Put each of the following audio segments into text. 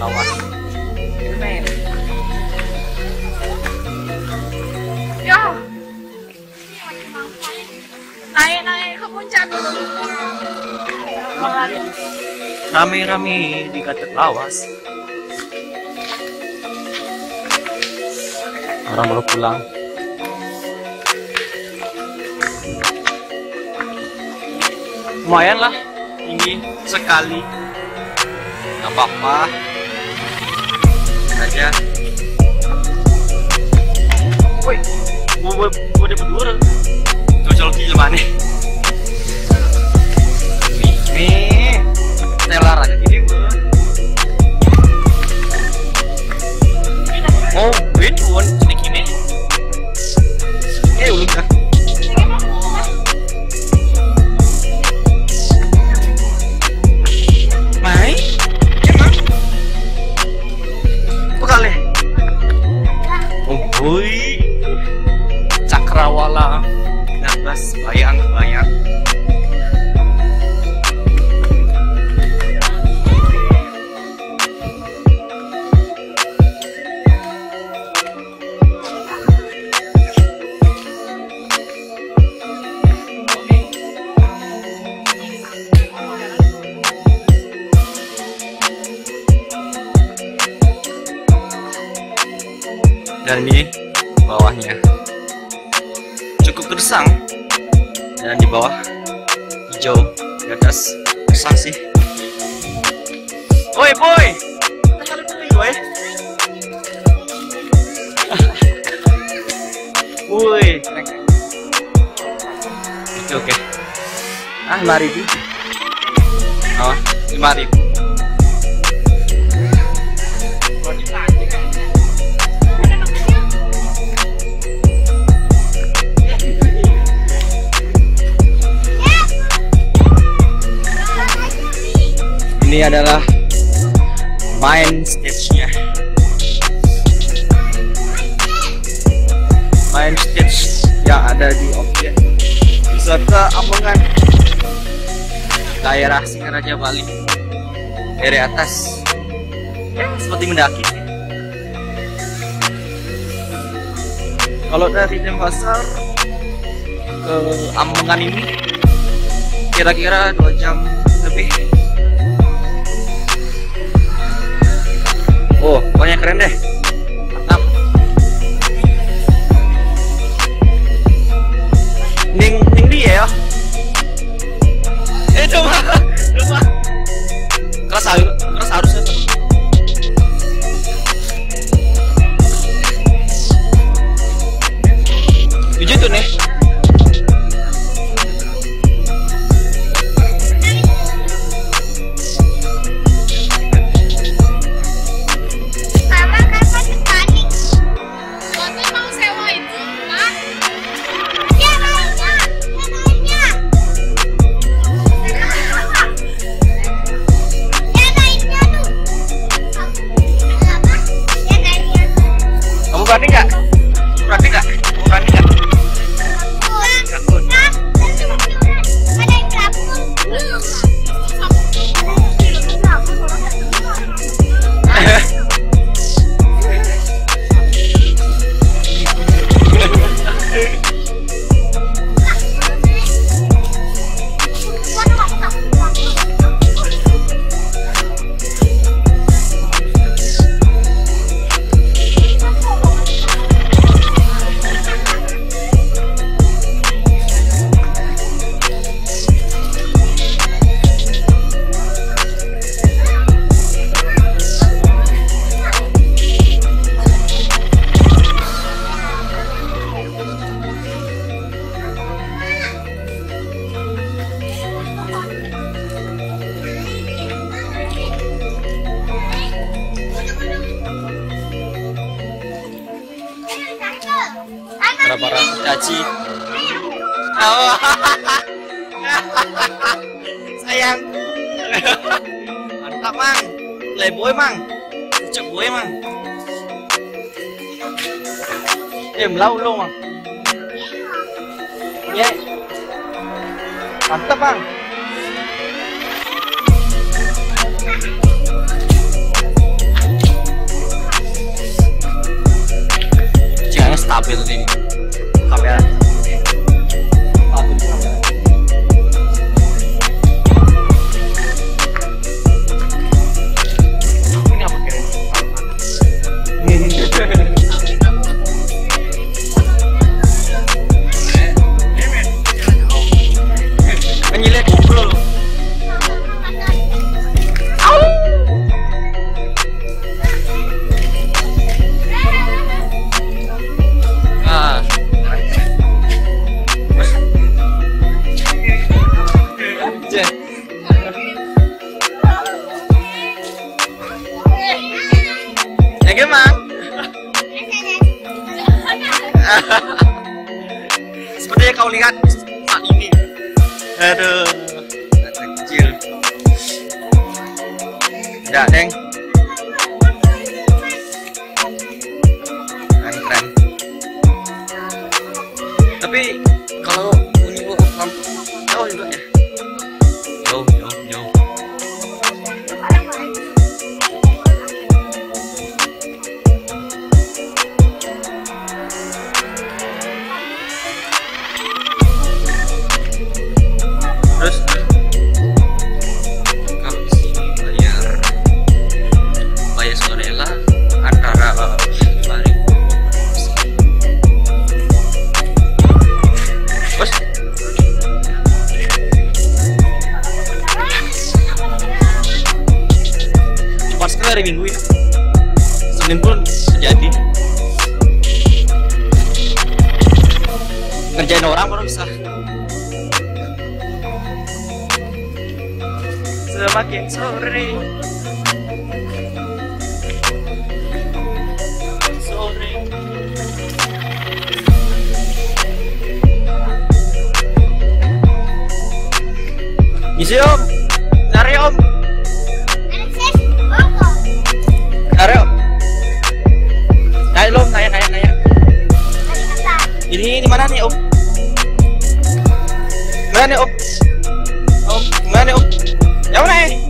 awas. Men. Ya. Naik ke puncak. Rame-rame di kata lawas. Orang baru pulang. Lumayan lah, tinggi sekali. Gak apa-apa aja. Woi, gue udah berdua. Cocol gimana? Nih, telar aja gini gue. Oh, ben buan sedikit ini. Ulung dah. Mai, emang? Bekale. Oh boy, cakrawala, nabas, bayang-bayang. Dan ini bawahnya cukup gersang, dan di bawah hijau, di atas gersang sih. Oi boy, boy. Woi, oke. 5.000. Oh, 5.000. Ini adalah main stage-nya. Main stage yang ada di objek wisata Ambongan, daerah Singaraja, Bali. Dari atas ya seperti mendaki. Kalau dari Denpasar ke Ambongan ini kira-kira 2 jam lebih. Oh, pokoknya keren deh. Mantap. Ning dia ya. Coba. Keras harusnya tuh. Tujuh tuh nih. Berani nggak? Berani nggak? Berani nggak? Takut. Berapa ratus caci? Oh. Sayang. Mantap mang. Playboy mang. Cek boy mang. Melau lo mang. Ya. Mantap mang. Jangan stabil ini. Kamera. Ini apa kira? Menyilek ngobrol. Gimana? Seperti yang kau lihat saat ini. Aduh, kecil. Udah, Deng. Keren. Tapi kalau bunyi lampu jauh juga ya. Jauh. Terus kalau di sini bayar sukarela antara 5.000. Terus cepat sekali hari Minggu ini. Senin pun terjadi. Ngerjain orang baru bisa. Semakin sore isi om, cari om. Gimana Om? Om, gimana Om? Jawab nih.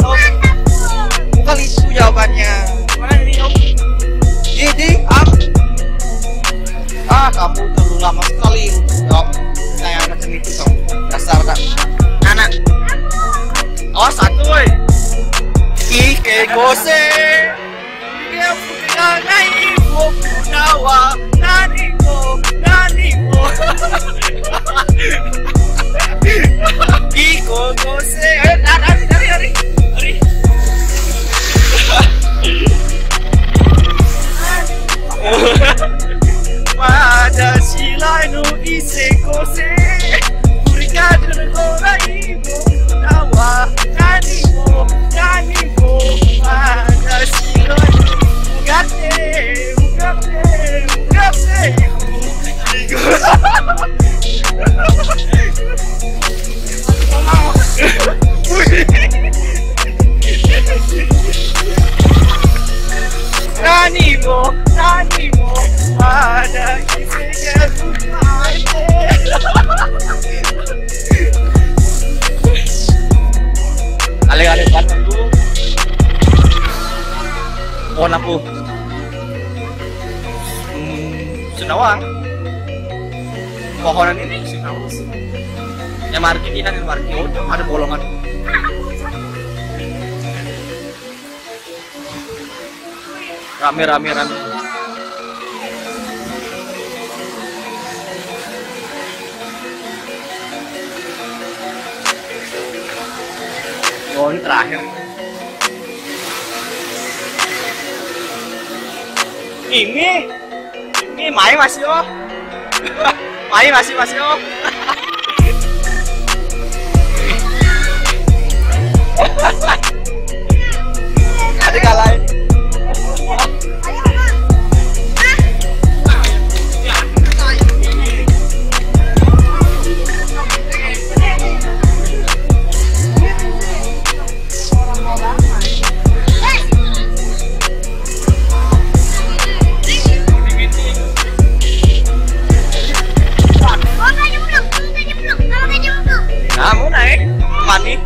Om, bukan itu jawabannya. Mana ini Om? Ini Am. Kamu terlalu lama sekali jawab saya macam itu Om. Dasar anak. Awas satu woi. Ike kose. Ike punya ngai nawa nani mo. Iko kose. Hari. Pada silai no ise kose. Kurikadu no korai mo nawa nani mo. Pada silai Mugate. Nani mo, ada isinya bukaite. Ale-ale kan dulu. Oh aku. Senawang. Pohonan ini senawang. Ya market ini kan market ada bolongan. Rame. Oh ini terakhir. Ini Mai masih oh. Mai masih oh. Ada kalah ini. Kamu naik mani.